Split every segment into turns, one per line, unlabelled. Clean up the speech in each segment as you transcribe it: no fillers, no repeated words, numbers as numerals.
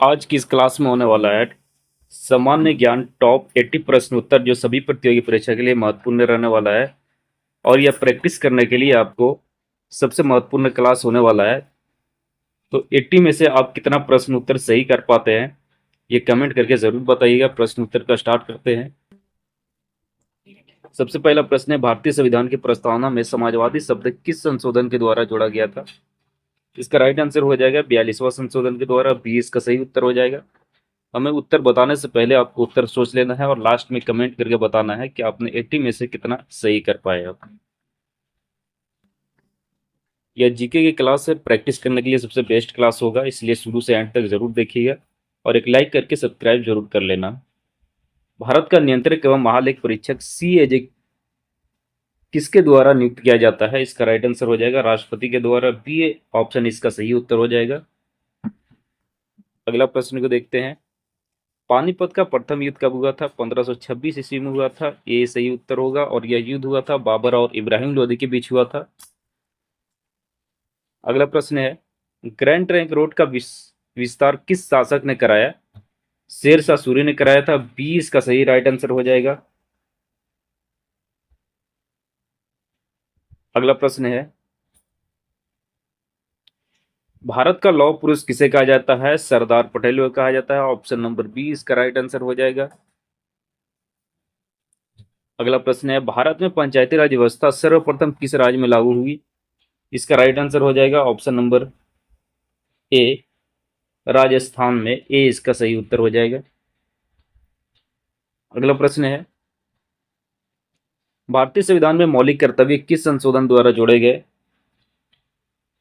आज की इस क्लास में होने वाला है सामान्य ज्ञान टॉप 80 प्रश्न उत्तर जो सभी प्रतियोगी परीक्षा के लिए महत्वपूर्ण रहने वाला है। और यह प्रैक्टिस करने के लिए आपको सबसे महत्वपूर्ण क्लास होने वाला है। तो 80 में से आप कितना प्रश्न उत्तर सही कर पाते हैं ये कमेंट करके जरूर बताइएगा। प्रश्न उत्तर का स्टार्ट करते हैं। सबसे पहला प्रश्न है, भारतीय संविधान की प्रस्तावना में समाजवादी शब्द किस संशोधन के द्वारा जोड़ा गया था? इसका राइट आंसर हो जाएगा 42वां संशोधन के द्वारा। बी इसका सही उत्तर हो जाएगा। हमें उत्तर बताने से पहले आपको उत्तर सोच लेना है और लास्ट में कमेंट करके बताना है कि आपने 80 में से कितना सही कर पाए। आप यह जीके की क्लास है, प्रैक्टिस करने के लिए सबसे बेस्ट क्लास होगा, इसलिए शुरू से एंड तक जरूर देखिएगा और एक लाइक करके सब्सक्राइब जरूर कर लेना। भारत का नियंत्रक एवं महालेख परीक्षक CAG किसके द्वारा नियुक्त किया जाता है? इसका राइट आंसर हो जाएगा राष्ट्रपति के द्वारा। बी ऑप्शन इसका सही उत्तर हो जाएगा। अगला प्रश्न को देखते हैं। पानीपत का प्रथम युद्ध कब हुआ था? 1526 ईस्वी में हुआ था। ये सही उत्तर होगा और यह युद्ध हुआ था बाबर और इब्राहिम लोदी के बीच हुआ था। अगला प्रश्न है, ग्रैंड ट्रंक रोड का विस्तार किस शासक ने कराया? शेरशाह सूरी ने कराया था। बी इसका सही राइट आंसर हो जाएगा। अगला प्रश्न है, भारत का लौह पुरुष किसे कहा जाता है? सरदार पटेल को कहा जाता है। ऑप्शन नंबर बी इसका राइट आंसर हो जाएगा। अगला प्रश्न है, भारत में पंचायती राज व्यवस्था सर्वप्रथम किस राज्य में लागू हुई? इसका राइट आंसर हो जाएगा ऑप्शन नंबर ए राजस्थान में। ए इसका सही उत्तर हो जाएगा। अगला प्रश्न है, भारतीय संविधान में मौलिक कर्तव्य किस संशोधन द्वारा जोड़े गए?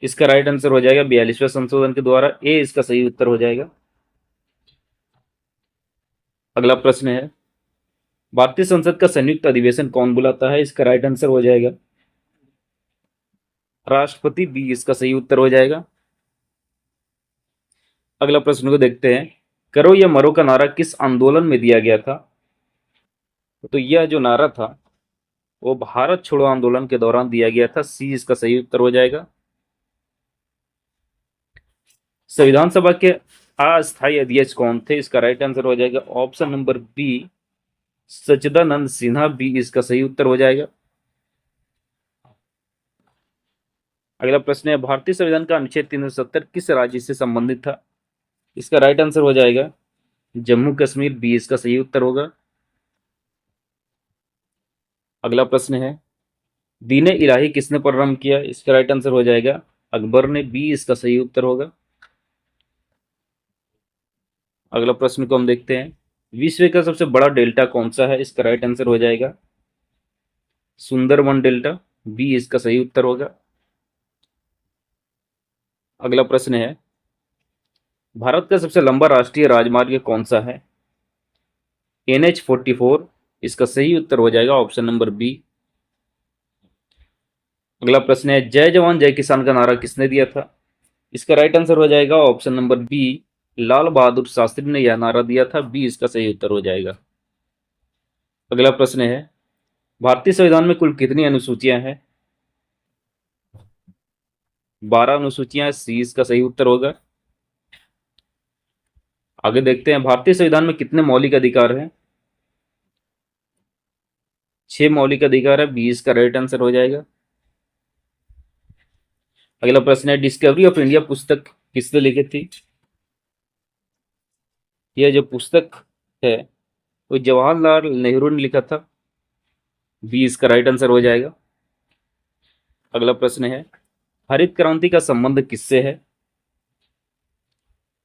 इसका राइट आंसर हो जाएगा 42वें संशोधन के द्वारा। ए इसका सही उत्तर हो जाएगा। अगला प्रश्न है, भारतीय संसद का संयुक्त अधिवेशन कौन बुलाता है? इसका राइट आंसर हो जाएगा राष्ट्रपति। बी इसका सही उत्तर हो जाएगा। अगला प्रश्न को देखते हैं, करो या मरो का नारा किस आंदोलन में दिया गया था? तो यह जो नारा था वो भारत छोड़ो आंदोलन के दौरान दिया गया था। सी इसका सही उत्तर हो जाएगा। संविधान सभा के अस्थायी अध्यक्ष कौन थे? इसका राइट आंसर हो जाएगा ऑप्शन नंबर बी सच्चिदानंद सिन्हा। बी इसका सही उत्तर हो जाएगा। अगला प्रश्न है, भारतीय संविधान का अनुच्छेद 370 किस राज्य से संबंधित था? इसका राइट आंसर हो जाएगा जम्मू कश्मीर। बी इसका सही उत्तर होगा। अगला प्रश्न है, दीने इलाही किसने प्रारंभ किया? इसका राइट आंसर हो जाएगा अकबर ने। बी इसका सही उत्तर होगा। अगला प्रश्न को हम देखते हैं, विश्व का सबसे बड़ा डेल्टा कौन सा है? इसका राइट आंसर हो जाएगा सुंदरवन डेल्टा। बी इसका सही उत्तर होगा। अगला प्रश्न है, भारत का सबसे लंबा राष्ट्रीय राजमार्ग कौन सा है? NH44। इसका सही उत्तर हो जाएगा ऑप्शन नंबर बी। अगला प्रश्न है, जय जवान जय किसान का नारा किसने दिया था? इसका राइट आंसर हो जाएगा option number B Lal Bahadur Shastri ने यह नारा दिया था। बी इसका सही उत्तर हो जाएगा। अगला प्रश्न है, भारतीय संविधान में कुल कितनी अनुसूचियां हैं? 12 अनुसूचियां। सी इसका सही उत्तर होगा। आगे देखते हैं, भारतीय संविधान में कितने मौलिक अधिकार हैं? 6 मौलिक अधिकार है। बी इसका राइट आंसर हो जाएगा। अगला प्रश्न है, डिस्कवरी ऑफ इंडिया पुस्तक किसने लिखी थी? यह जो पुस्तक है वो जवाहरलाल नेहरू ने लिखा था। बी इसका राइट आंसर हो जाएगा। अगला प्रश्न है, हरित क्रांति का संबंध किससे है?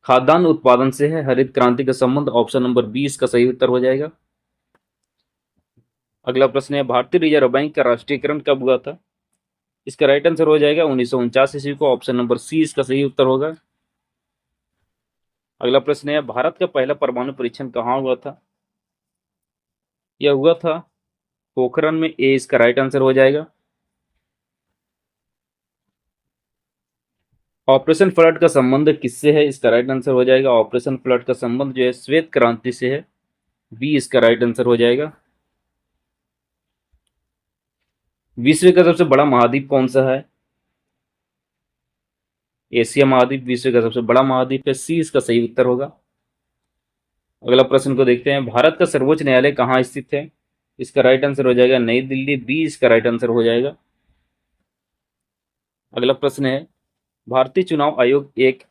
खाद्यान्न उत्पादन से है हरित क्रांति का संबंध। ऑप्शन नंबर बी इसका सही उत्तर हो जाएगा। अगला प्रश्न है, भारतीय रिजर्व बैंक का राष्ट्रीयकरण कब हुआ था? इसका राइट आंसर हो जाएगा 1949 ईस्वी को। ऑप्शन नंबर सी इसका सही उत्तर होगा। अगला प्रश्न है, भारत का पहला परमाणु परीक्षण कहाँ हुआ था? यह हुआ था पोखरण में। ए इसका राइट आंसर हो जाएगा। ऑपरेशन फ्लड का संबंध किससे है? इसका राइट आंसर हो जाएगा ऑपरेशन फ्लड का संबंध जो है श्वेत क्रांति से है। बी इसका राइट आंसर हो जाएगा। विश्व का सबसे बड़ा महाद्वीप कौन सा है? एशिया महाद्वीप विश्व का सबसे बड़ा महाद्वीप है। सी इसका सही उत्तर होगा। अगला प्रश्न को देखते हैं, भारत का सर्वोच्च न्यायालय कहाँ स्थित है? इसका राइट आंसर हो जाएगा नई दिल्ली, बी इसका राइट आंसर हो जाएगा। अगला प्रश्न है, भारतीय चुनाव आयोग एक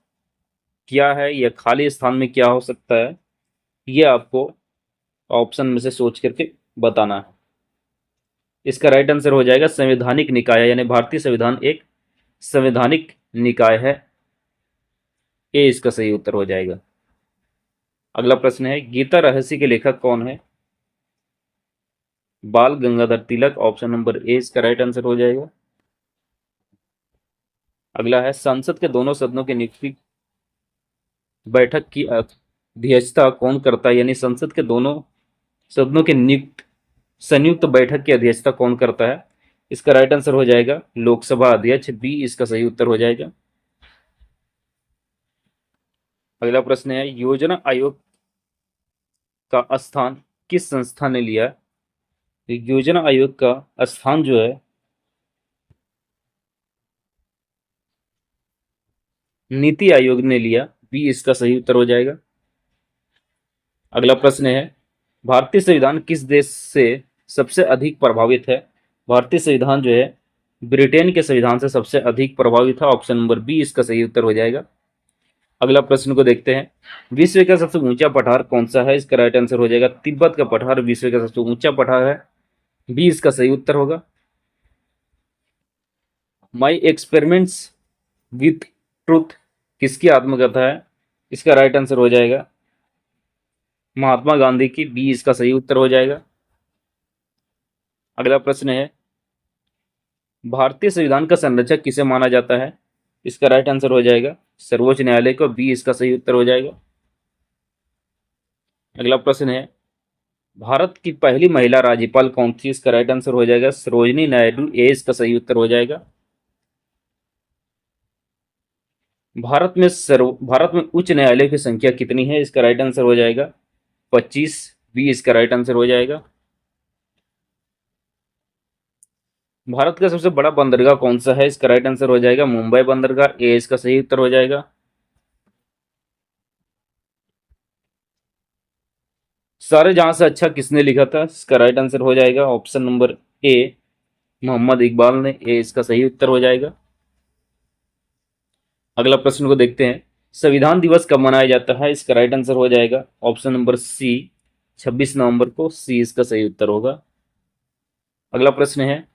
क्या है या खाली स्थान में क्या हो सकता है? ये आपको ऑप्शन में से सोच करके बताना है। इसका राइट आंसर हो जाएगा संवैधानिक निकाय, यानी भारतीय संविधान एक संवैधानिक निकाय है। ए इसका सही उत्तर हो जाएगा। अगला प्रश्न है, गीता रहस्य के लेखक कौन है? बाल गंगाधर तिलक, ऑप्शन नंबर ए इसका राइट आंसर हो जाएगा। अगला है, संसद के दोनों सदनों की नियुक्ति बैठक की अध्यक्षता कौन करता है? यानी संसद के दोनों सदनों के नियुक्त संयुक्त बैठक की अध्यक्षता कौन करता है? इसका राइट आंसर हो जाएगा लोकसभा अध्यक्ष, बी इसका सही उत्तर हो जाएगा। अगला प्रश्न है, योजना आयोग का स्थान किस संस्था ने लिया? योजना आयोग का स्थान जो है नीति आयोग ने लिया, बी इसका सही उत्तर हो जाएगा। अगला प्रश्न है, भारतीय संविधान किस देश से सबसे अधिक प्रभावित है? भारतीय संविधान जो है ब्रिटेन के संविधान से सबसे अधिक प्रभावित है, ऑप्शन नंबर बी इसका सही उत्तर हो जाएगा। अगला प्रश्न को देखते हैं, विश्व का सबसे ऊंचा पठार कौन सा है? इसका राइट आंसर हो जाएगा तिब्बत का पठार विश्व का सबसे ऊंचा पठार है, बी इसका सही उत्तर होगा। माई एक्सपेरिमेंट्स विथ ट्रुथ किसकी आत्मकथा है? इसका राइट आंसर हो जाएगा महात्मा गांधी की, बी इसका सही उत्तर हो जाएगा। अगला प्रश्न है, भारतीय संविधान का संरक्षक किसे माना जाता है? इसका राइट आंसर हो जाएगा सर्वोच्च न्यायालय को, बी इसका सही उत्तर हो जाएगा। अगला प्रश्न है, भारत की पहली महिला राज्यपाल कौन थी? इसका राइट आंसर हो जाएगा सरोजिनी नायडू, ए इसका सही उत्तर हो जाएगा। भारत में उच्च न्यायालय की संख्या कितनी है? इसका राइट आंसर हो जाएगा 25, बी इसका राइट आंसर हो जाएगा। भारत का सबसे बड़ा बंदरगाह कौन सा है? इसका राइट आंसर हो जाएगा मुंबई बंदरगाह, ए इसका सही उत्तर हो जाएगा। सारे जहां से अच्छा किसने लिखा था? इसका राइट आंसर हो जाएगा option number A Mohammad Iqbal ने, ए इसका सही उत्तर हो जाएगा। अगला प्रश्न को देखते हैं, संविधान दिवस कब मनाया जाता है? इसका राइट आंसर हो जाएगा ऑप्शन नंबर सी 26 नवंबर को, सी इसका सही उत्तर होगा। अगला प्रश्न है,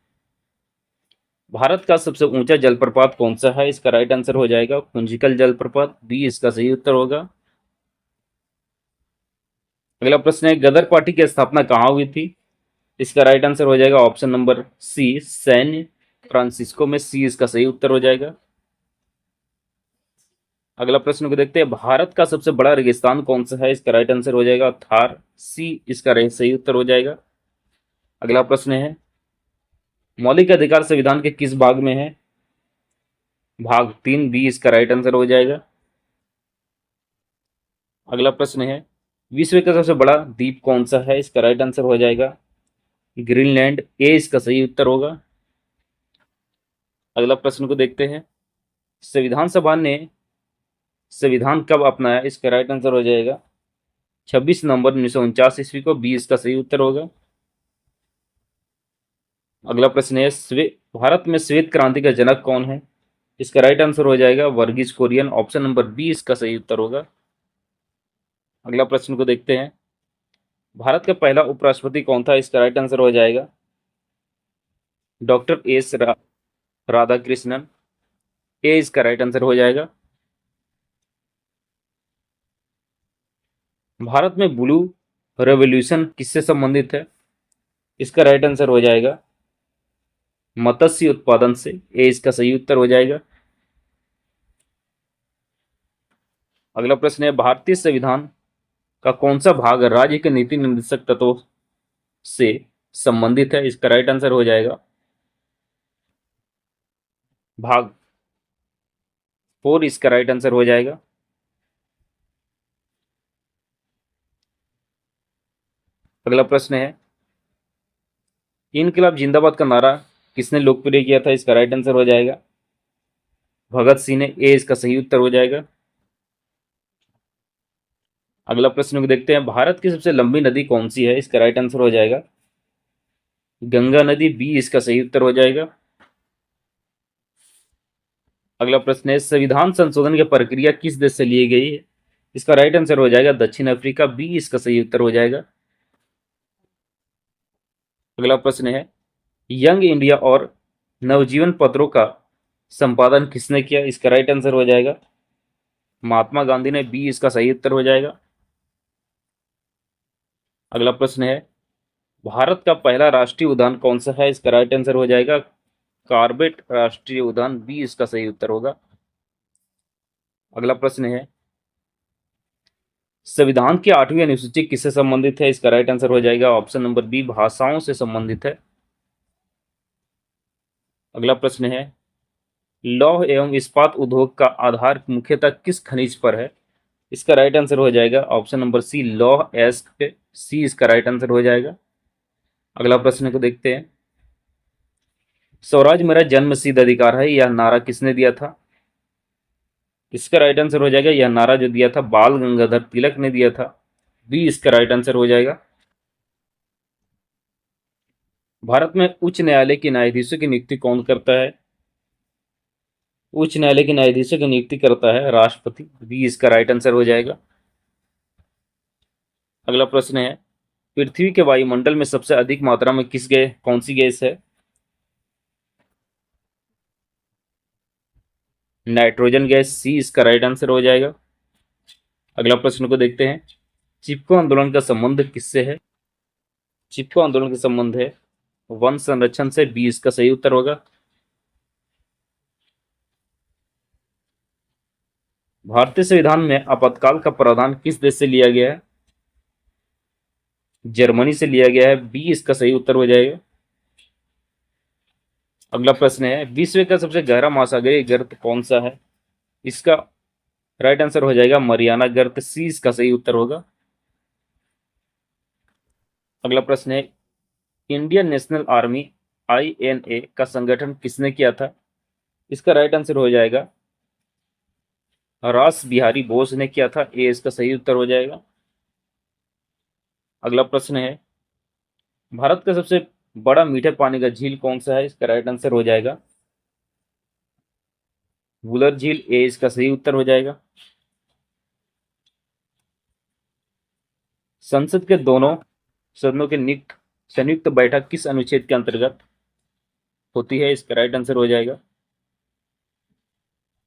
भारत का सबसे ऊंचा जलप्रपात कौन सा है? इसका राइट आंसर हो जाएगा कुंजिकल जलप्रपात, बी इसका सही उत्तर होगा। अगला प्रश्न है, गदर पार्टी की स्थापना कहाँ हुई थी? इसका राइट आंसर हो जाएगा option number C San Francisco में, सी इसका सही उत्तर हो जाएगा। अगला प्रश्न को देखते हैं, भारत का सबसे बड़ा रेगिस्तान कौन सा है? इसका राइट आंसर हो जाएगा थार, सी इसका सही उत्तर हो जाएगा। अगला प्रश्न है, मौलिक अधिकार संविधान के किस भाग में है? भाग 3, बी इसका राइट आंसर हो जाएगा। अगला प्रश्न है, विश्व का सबसे बड़ा द्वीप कौन सा है? इसका राइट आंसर हो जाएगा ग्रीनलैंड, ए इसका सही उत्तर होगा। अगला प्रश्न को देखते हैं, संविधान सभा ने संविधान कब अपनाया? इसका राइट आंसर हो जाएगा 26 नवंबर 1949 ईस्वी को, बी इसका सही उत्तर होगा। अगला प्रश्न है, भारत में श्वेत क्रांति का जनक कौन है? इसका राइट आंसर हो जाएगा Verghese Kurien, option number B इसका सही उत्तर होगा। अगला प्रश्न को देखते हैं, भारत का पहला उपराष्ट्रपति कौन था? इसका राइट आंसर हो जाएगा डॉक्टर एस राधाकृष्णन, ए इसका राइट आंसर हो जाएगा। भारत में ब्लू रेवोल्यूशन किससे संबंधित है? इसका राइट आंसर हो जाएगा मत्स्य उत्पादन से, ए इसका सही उत्तर हो जाएगा। अगला प्रश्न है, भारतीय संविधान का कौन सा भाग राज्य के नीति निर्देशक तत्वों से संबंधित है? इसका राइट आंसर हो जाएगा भाग 4, इसका राइट आंसर हो जाएगा। अगला प्रश्न है, इनकलाब जिंदाबाद का नारा किसने लोकप्रिय किया था? इसका राइट आंसर हो जाएगा भगत सिंह ने, ए इसका सही उत्तर हो जाएगा। अगला प्रश्न को देखते हैं, भारत की सबसे लंबी नदी कौन सी है? इसका राइट आंसर हो जाएगा गंगा नदी, बी इसका सही उत्तर हो जाएगा। अगला प्रश्न है, संविधान संशोधन की प्रक्रिया किस देश से ली गई है? इसका राइट आंसर हो जाएगा दक्षिण अफ्रीका, बी इसका सही उत्तर हो जाएगा। अगला प्रश्न है, यंग इंडिया और नवजीवन पत्रों का संपादन किसने किया? इसका राइट आंसर हो जाएगा महात्मा गांधी ने, बी इसका सही उत्तर हो जाएगा। अगला प्रश्न है, भारत का पहला राष्ट्रीय उद्यान कौन सा है? इसका राइट आंसर हो जाएगा कार्बेट राष्ट्रीय उद्यान, बी इसका सही उत्तर होगा। अगला प्रश्न है, संविधान की 8वीं अनुसूची किससे संबंधित है? इसका राइट आंसर हो जाएगा ऑप्शन नंबर बी, भाषाओं से संबंधित है। अगला प्रश्न है, लौह एवं इस्पात उद्योग का आधार मुख्यतः किस खनिज पर है? इसका राइट आंसर हो जाएगा ऑप्शन नंबर सी, लौह एस्क पे, सी इसका राइट आंसर हो जाएगा। अगला प्रश्न को देखते हैं, स्वराज मेरा जन्म सिद्ध अधिकार है, यह नारा किसने दिया था? इसका राइट आंसर हो जाएगा, यह नारा जो दिया था बाल गंगाधर तिलक ने दिया था, बी इसका राइट आंसर हो जाएगा। भारत में उच्च न्यायालय के न्यायाधीशों की नियुक्ति कौन करता है? उच्च न्यायालय के न्यायाधीशों की नियुक्ति करता है राष्ट्रपति, बी इसका राइट आंसर हो जाएगा। अगला प्रश्न है, पृथ्वी के वायुमंडल में सबसे अधिक मात्रा में कौन सी गैस है? नाइट्रोजन गैस, सी इसका राइट आंसर हो जाएगा। अगला प्रश्न को देखते हैं, चिपको आंदोलन का संबंध किससे है? चिपको आंदोलन का संबंध है वन संरक्षण से, बी इसका सही उत्तर होगा। भारतीय संविधान में आपातकाल का प्रावधान किस देश से लिया गया है? जर्मनी से लिया गया है, बी इसका सही उत्तर हो जाएगा। अगला प्रश्न है, विश्व का सबसे गहरा महासागरीय गर्त कौन सा है? इसका राइट आंसर हो जाएगा मरियाना गर्त, सी इसका सही उत्तर होगा। अगला प्रश्न है, इंडियन नेशनल आर्मी INA का संगठन किसने किया था? इसका राइट आंसर हो जाएगा रास बिहारी बोस ने किया था, ए इसका सही उत्तर हो जाएगा। अगला प्रश्न है, भारत का सबसे बड़ा मीठे पानी का झील कौन सा है? इसका राइट आंसर हो जाएगा वुलर झील, ए इसका सही उत्तर हो जाएगा। संसद के दोनों सदनों के नियुक्त संयुक्त बैठक किस अनुच्छेद के अंतर्गत होती है? इसका राइट आंसर हो जाएगा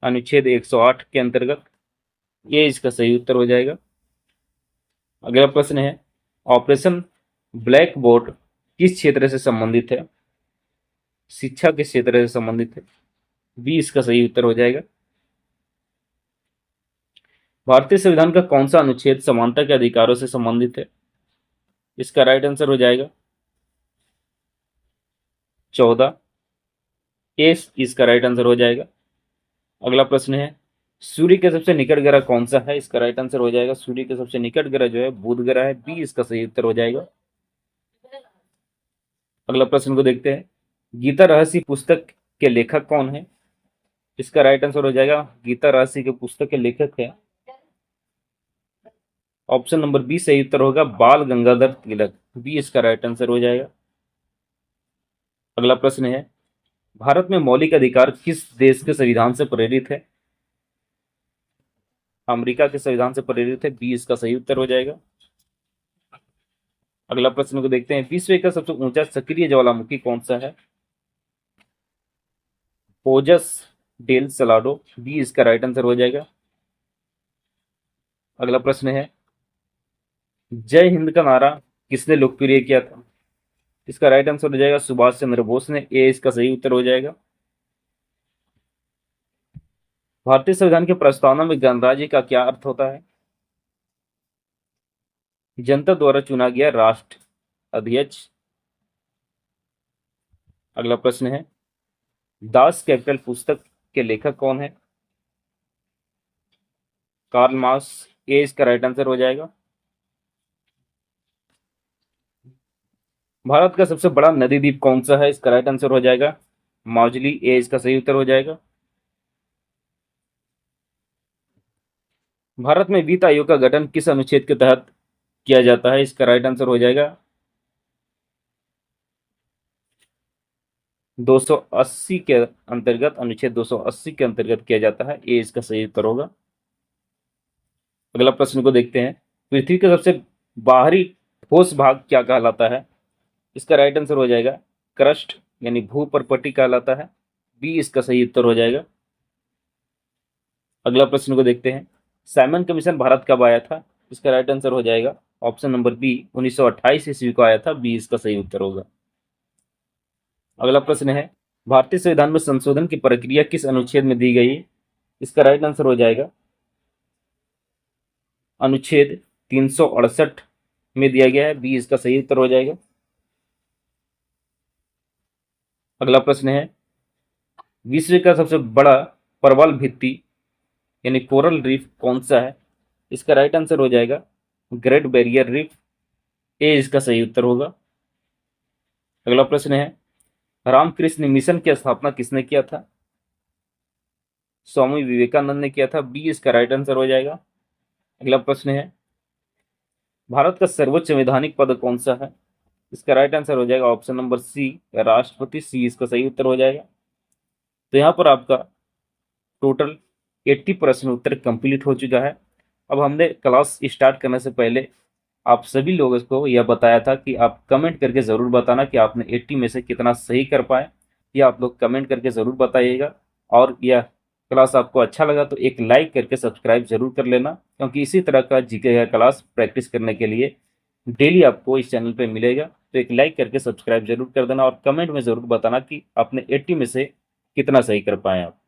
अनुच्छेद 108 के अंतर्गत, ये इसका सही उत्तर हो जाएगा। अगला प्रश्न है, ऑपरेशन ब्लैक बोर्ड किस क्षेत्र से संबंधित है? शिक्षा के क्षेत्र से संबंधित है, बी इसका सही उत्तर हो जाएगा। भारतीय संविधान का कौन सा अनुच्छेद समानता के अधिकारों से संबंधित है? इसका राइट आंसर हो जाएगा 14, ए इसका राइट आंसर हो जाएगा। अगला प्रश्न है, सूर्य के सबसे निकट ग्रह कौन सा है? इसका राइट आंसर हो जाएगा सूर्य के सबसे निकट ग्रह जो है बुध ग्रह है, बी इसका सही उत्तर हो जाएगा। अगला प्रश्न को देखते हैं, गीता रहस्य पुस्तक के लेखक कौन है? इसका राइट आंसर हो जाएगा गीता रहस्य के पुस्तक के लेखक है ऑप्शन नंबर बी सही उत्तर होगा बाल गंगाधर तिलक, बी इसका राइट आंसर हो जाएगा। अगला प्रश्न है, भारत में मौलिक अधिकार किस देश के संविधान से प्रेरित है? अमेरिका के संविधान से प्रेरित है, बी इसका सही उत्तर हो जाएगा। अगला प्रश्न को देखते हैं, विश्व का सबसे ऊंचा सक्रिय ज्वालामुखी कौन सा है? पोजस डेल सलाडो, बी इसका राइट आंसर हो जाएगा। अगला प्रश्न है, जय हिंद का नारा किसने लोकप्रिय किया था? इसका राइट आंसर हो जाएगा सुभाष चंद्र बोस ने, ए इसका सही उत्तर हो जाएगा। भारतीय संविधान के प्रस्तावना में गणराज्य का क्या अर्थ होता है? जनता द्वारा चुना गया राष्ट्र अध्यक्ष। अगला प्रश्न है, दास कैपिटल पुस्तक के लेखक कौन है? कार्ल मार्क्स, ए इसका राइट आंसर हो जाएगा। भारत का सबसे बड़ा नदी द्वीप कौन सा है? इसका राइट आंसर हो जाएगा माजुली, ए इसका सही उत्तर हो जाएगा। भारत में वित्त आयोग का गठन किस अनुच्छेद के तहत किया जाता है? इसका राइट आंसर हो जाएगा 280 के अंतर्गत, अनुच्छेद 280 के अंतर्गत किया जाता है। ये इसका सही उत्तर होगा। अगला प्रश्न को देखते हैं। पृथ्वी का सबसे बाहरी ठोस भाग क्या कहलाता है? इसका राइट आंसर हो जाएगा क्रस्ट यानी भूपर्पटी कहलाता है। बी इसका सही उत्तर हो जाएगा। अगला प्रश्न को देखते हैं। साइमन कमीशन भारत कब आया था? इसका राइट आंसर हो जाएगा ऑप्शन नंबर बी 1928 ईस्वी को आया था। बी इसका सही उत्तर होगा। अगला प्रश्न है, भारतीय संविधान में संशोधन की प्रक्रिया किस अनुच्छेद में दी गई है? इसका राइट आंसर हो जाएगा अनुच्छेद 368 में दिया गया है। बी इसका सही उत्तर हो जाएगा। अगला प्रश्न है, विश्व का सबसे बड़ा प्रबल भित्ति यानी कोरल रीफ कौन सा है? इसका राइट आंसर हो जाएगा ग्रेट बैरियर रीफ। ए इसका सही उत्तर होगा। अगला प्रश्न है, रामकृष्ण मिशन की स्थापना किसने किया था? स्वामी विवेकानंद ने किया था। बी इसका राइट आंसर हो जाएगा। अगला प्रश्न है, भारत का सर्वोच्च संवैधानिक पद कौन सा है? इसका राइट आंसर हो जाएगा ऑप्शन नंबर सी राष्ट्रपति। सी इसका सही उत्तर हो जाएगा। तो यहाँ पर आपका टोटल 80 प्रश्न उत्तर कंप्लीट हो चुका है। अब हमने क्लास स्टार्ट करने से पहले आप सभी लोगों को यह बताया था कि आप कमेंट करके ज़रूर बताना कि आपने 80 में से कितना सही कर पाए। यह आप लोग कमेंट करके ज़रूर बताइएगा। और यह क्लास आपको अच्छा लगा तो एक लाइक करके सब्सक्राइब जरूर कर लेना, क्योंकि इसी तरह का जीके का क्लास प्रैक्टिस करने के लिए डेली आपको इस चैनल पे मिलेगा। तो एक लाइक करके सब्सक्राइब जरूर कर देना और कमेंट में ज़रूर बताना कि आपने 80 में से कितना सही कर पाए आप।